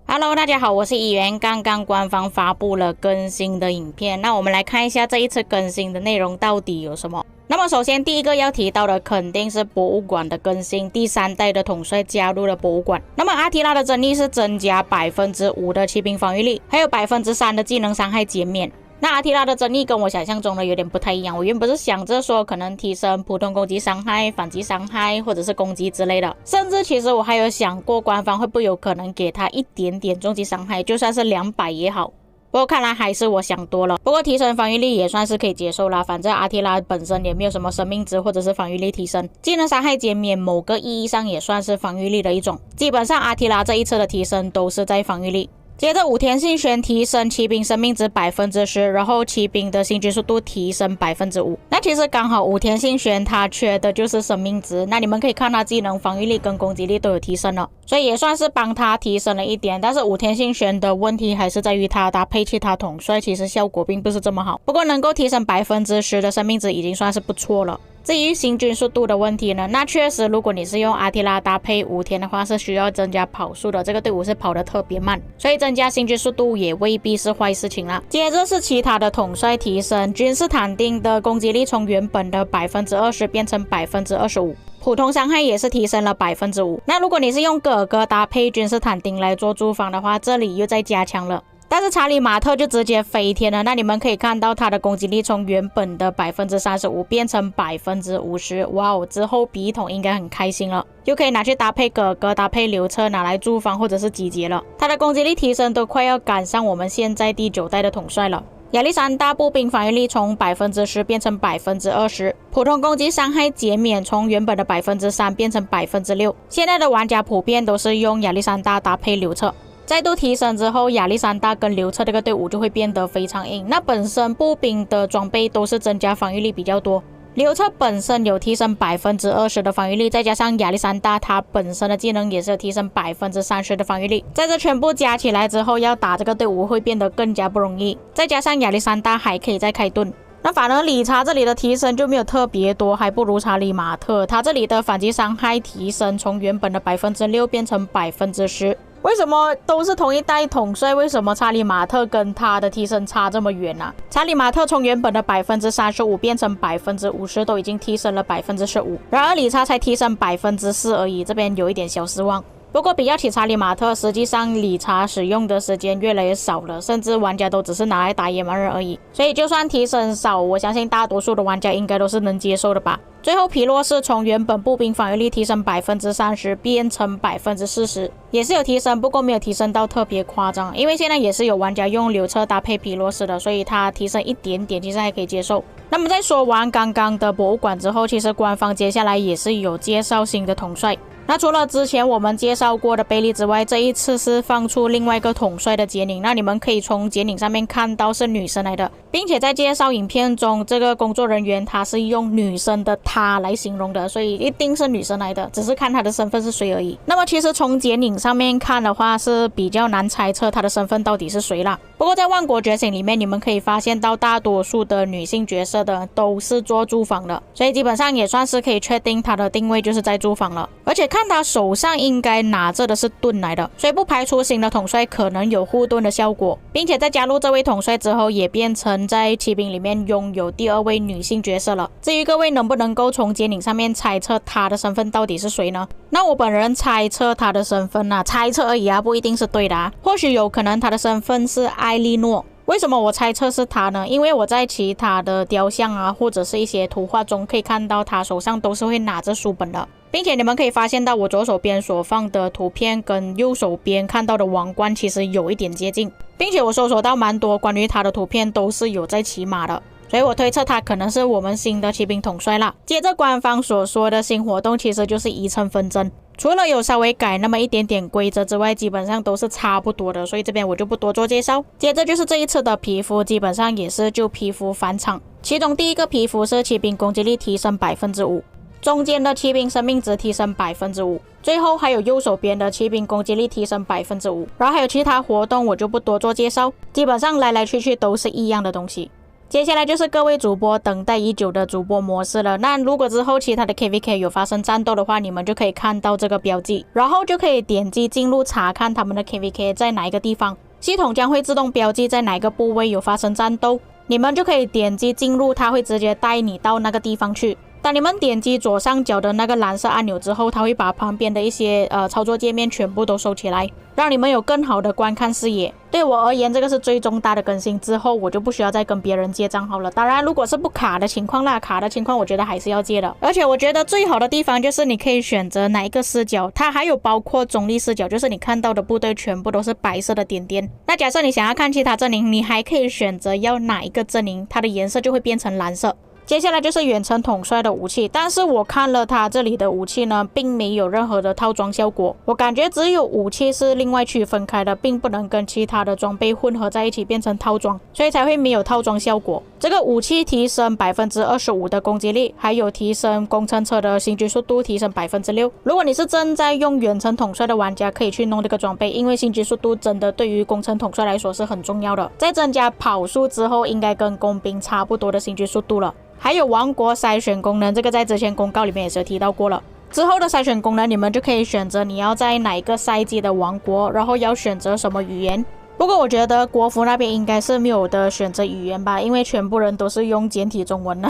Hello， 大家好，我是议员。刚刚官方发布了更新的影片，那我们来看一下这一次更新的内容到底有什么。那么首先第一个要提到的肯定是博物馆的更新，第3代的统帅加入了博物馆。那么阿提拉的争议是增加 5% 的骑兵防御力，还有 3% 的技能伤害减免。那阿提拉的争议跟我想象中的有点不太一样，我原本是想着说可能提升普通攻击伤害、反击伤害或者是攻击之类的，甚至其实我还有想过官方会不会有可能给他一点点重击伤害，就算是200也好。不过看来还是我想多了，不过提升防御力也算是可以接受啦，反正阿提拉本身也没有什么生命值或者是防御力提升，技能伤害减免某个意义上也算是防御力的一种，基本上阿提拉这一次的提升都是在防御力。接着武田信玄提升骑兵生命值 10%， 然后骑兵的行军速度提升 5%。 那其实刚好武田信玄他缺的就是生命值，那你们可以看他技能防御力跟攻击力都有提升了，所以也算是帮他提升了一点。但是武田信玄的问题还是在于他搭配其他统帅其实效果并不是这么好，不过能够提升 10% 的生命值已经算是不错了。至于行军速度的问题呢，那确实如果你是用阿提拉搭配武田的话是需要增加跑速的，这个队伍是跑得特别慢，所以增加行军速度也未必是坏事情啦。接着是其他的统帅提升，君士坦丁的攻击力从原本的 20% 变成 25%， 普通伤害也是提升了 5%。 那如果你是用哥哥搭配君士坦丁来做驻防的话，这里又再加强了。但是查理马特就直接飞天了，那你们可以看到他的攻击力从原本的 35% 变成 50%， 哇哦，之后笔筒应该很开心了，就可以拿去搭配哥哥搭配刘彻拿来驻防或者是集结了。他的攻击力提升都快要赶上我们现在第9代的统帅了。亚历山大步兵防御力从 10% 变成 20%， 普通攻击伤害减免从原本的 3% 变成 6%。 现在的玩家普遍都是用亚历山大搭配刘彻，再度提升之后，亚历山大跟刘彻这个队伍就会变得非常硬。那本身步兵的装备都是增加防御力比较多，刘彻本身有提升 20% 的防御力，再加上亚历山大他本身的技能也是有提升 30% 的防御力，在这全部加起来之后，要打这个队伍会变得更加不容易。再加上亚历山大还可以再开盾，那反而理查这里的提升就没有特别多，还不如查理马特。他这里的反击伤害提升从原本的 6% 变成 10%。为什么都是同一代统帅，为什么查理马特跟他的提升差这么远啊？查理马特从原本的 35% 变成 50%， 都已经提升了 15%， 然而理查才提升 4% 而已，这边有一点小失望。不过比较起查理马特，实际上理查使用的时间越来越少了，甚至玩家都只是拿来打野蛮人而已，所以就算提升少，我相信大多数的玩家应该都是能接受的吧。最后皮洛士从原本步兵防御力提升 30% 变成 40%， 也是有提升，不过没有提升到特别夸张，因为现在也是有玩家用刘彻搭配皮洛士的，所以他提升一点点其实还可以接受。那么在说完刚刚的博物馆之后，其实官方接下来也是有介绍新的统帅。那除了之前我们介绍过的贝利之外，这一次是放出另外一个统帅的剪影，那你们可以从剪影上面看到是女生来的，并且在介绍影片中，这个工作人员她是用女生的她来形容的，所以一定是女生来的，只是看她的身份是谁而已。那么其实从剪影上面看的话是比较难猜测她的身份到底是谁啦。不过在万国觉醒里面，你们可以发现到大多数的女性角色的都是做驻防的，所以基本上也算是可以确定她的定位就是在驻防了。而且看她手上应该拿着的是盾来的，所以不排除新的统帅可能有护盾的效果，并且在加入这位统帅之后，也变成在骑兵里面拥有第2位女性角色了。至于各位能不能够从剪影上面猜测她的身份到底是谁呢？那我本人猜测她的身份啊，猜测而已啊，不一定是对的啊，或许有可能她的身份是艾莉诺。为什么我猜测是她呢？因为我在其他的雕像啊，或者是一些图画中可以看到她手上都是会拿着书本的，并且你们可以发现到我左手边所放的图片跟右手边看到的王冠其实有一点接近，并且我搜索到蛮多关于她的图片都是有在骑马的，所以我推测他可能是我们新的骑兵统帅啦。接着官方所说的新活动其实就是遗称纷争，除了有稍微改那么一点点规则之外，基本上都是差不多的，所以这边我就不多做介绍。接着就是这一次的皮肤，基本上也是就皮肤返场，其中第一个皮肤是骑兵攻击力提升 5%， 中间的骑兵生命值提升 5%， 最后还有右手边的骑兵攻击力提升 5%， 然后还有其他活动我就不多做介绍，基本上来来去去都是一样的东西。接下来就是各位主播等待已久的主播模式了。那如果之后其他的 KVK 有发生战斗的话，你们就可以看到这个标记，然后就可以点击进入查看他们的 KVK 在哪一个地方，系统将会自动标记在哪一个部位有发生战斗，你们就可以点击进入，它会直接带你到那个地方去。当你们点击左上角的那个蓝色按钮之后，它会把旁边的一些操作界面全部都收起来，让你们有更好的观看视野。对我而言，这个是最重大的更新，之后我就不需要再跟别人借账号了。当然，如果是不卡的情况啦，卡的情况我觉得还是要借的。而且我觉得最好的地方就是你可以选择哪一个视角，它还有包括中立视角，就是你看到的部队全部都是白色的点点。那假设你想要看其他阵营，你还可以选择要哪一个阵营，它的颜色就会变成蓝色。接下来就是远程统帅的武器，但是我看了它这里的武器呢，并没有任何的套装效果，我感觉只有武器是另外区分开的，并不能跟其他的装备混合在一起变成套装，所以才会没有套装效果。这个武器提升 25% 的攻击力，还有提升工程车的行军速度提升 6%。如果你是正在用远程统帅的玩家，可以去弄这个装备，因为行军速度真的对于工程统帅来说是很重要的。在增加跑速之后，应该跟工兵差不多的行军速度了。还有王国筛选功能，这个在之前公告里面也是有提到过了。之后的筛选功能，你们就可以选择你要在哪一个赛季的王国，然后要选择什么语言。不过我觉得国服那边应该是没有的选择语言吧，因为全部人都是用简体中文的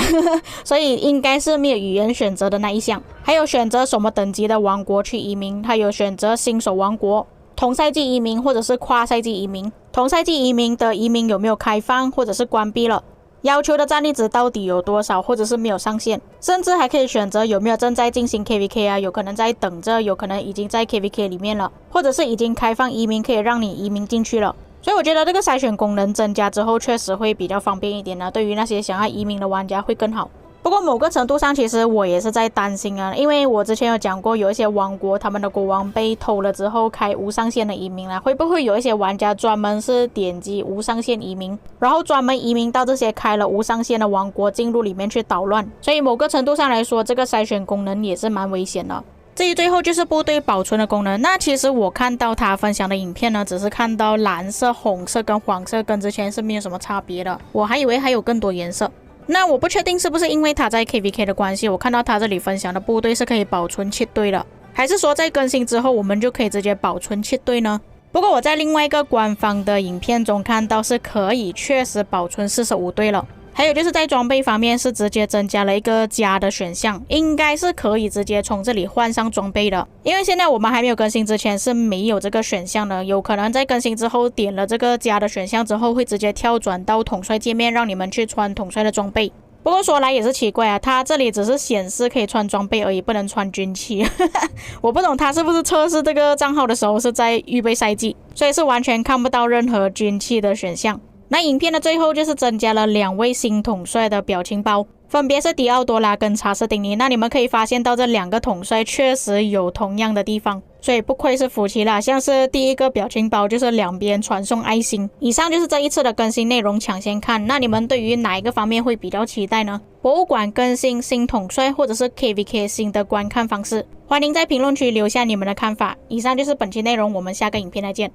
所以应该是没有语言选择的那一项。还有选择什么等级的王国去移民，还有选择新手王国、同赛季移民或者是跨赛季移民。同赛季移民的移民有没有开放或者是关闭了，要求的战力值到底有多少，或者是没有上限，甚至还可以选择有没有正在进行 KVK 啊，有可能在等着，有可能已经在 KVK 里面了，或者是已经开放移民可以让你移民进去了。所以我觉得这个筛选功能增加之后确实会比较方便一点呢，对于那些想要移民的玩家会更好。不过某个程度上其实我也是在担心啊，因为我之前有讲过有一些王国他们的国王被偷了之后开无上限的移民啦，会不会有一些玩家专门是点击无上限移民，然后专门移民到这些开了无上限的王国进入里面去捣乱。所以某个程度上来说，这个筛选功能也是蛮危险的。至于最后就是部队保存的功能，那其实我看到他分享的影片呢，只是看到蓝色、红色跟黄色跟之前是没有什么差别的，我还以为还有更多颜色。那我不确定是不是因为他在 KVK 的关系，我看到他这里分享的部队是可以保存7队的，还是说在更新之后我们就可以直接保存7队呢？不过我在另外一个官方的影片中看到是可以确实保存45队了。还有就是在装备方面是直接增加了一个加的选项，应该是可以直接从这里换上装备的，因为现在我们还没有更新之前是没有这个选项的，有可能在更新之后点了这个加的选项之后会直接跳转到统帅界面，让你们去穿统帅的装备。不过说来也是奇怪啊，它这里只是显示可以穿装备而已，不能穿军器我不懂它是不是测试这个账号的时候是在预备赛季，所以是完全看不到任何军器的选项。那影片的最后就是增加了2位新统帅的表情包，分别是迪奥多拉跟查士丁尼。那你们可以发现到这2个统帅确实有同样的地方，所以不愧是夫妻啦。像是第一个表情包就是两边传送爱心。以上就是这一次的更新内容，抢先看。那你们对于哪一个方面会比较期待呢？博物馆更新新统帅，或者是 KVK 新的观看方式？欢迎在评论区留下你们的看法。以上就是本期内容，我们下个影片再见。